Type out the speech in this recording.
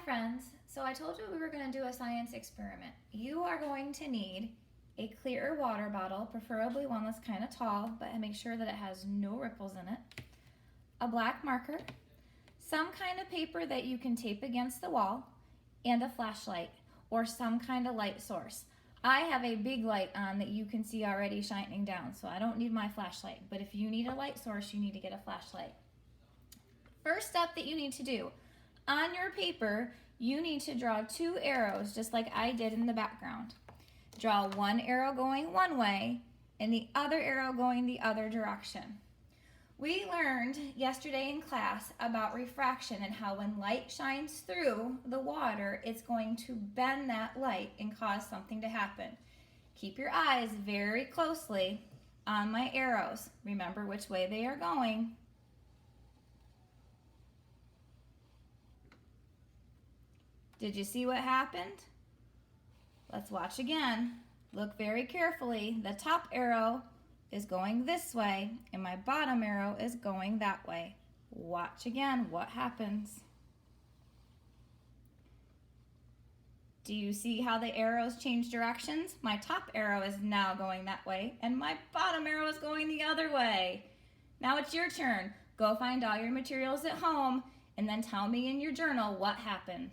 friends, so I told you we were going to do a science experiment. You are going to need a clear water bottle, preferably one that's kind of tall, but make sure that it has no ripples in it, a black marker, some kind of paper that you can tape against the wall, and a flashlight or some kind of light source. I have a big light on that you can see already shining down, so I don't need my flashlight, but if you need a light source, you need to get a flashlight. First step that you need to do, on your paper, you need to draw 2 arrows just like I did in the background. Draw one arrow going one way and the other arrow going the other direction. We learned yesterday in class about refraction and how when light shines through the water, it's going to bend that light and cause something to happen. Keep your eyes very closely on my arrows. Remember which way they are going. Did you see what happened? Let's watch again. Look very carefully. The top arrow is going this way and my bottom arrow is going that way. Watch again what happens. Do you see how the arrows change directions? My top arrow is now going that way and my bottom arrow is going the other way. Now it's your turn. Go find all your materials at home and then tell me in your journal what happened.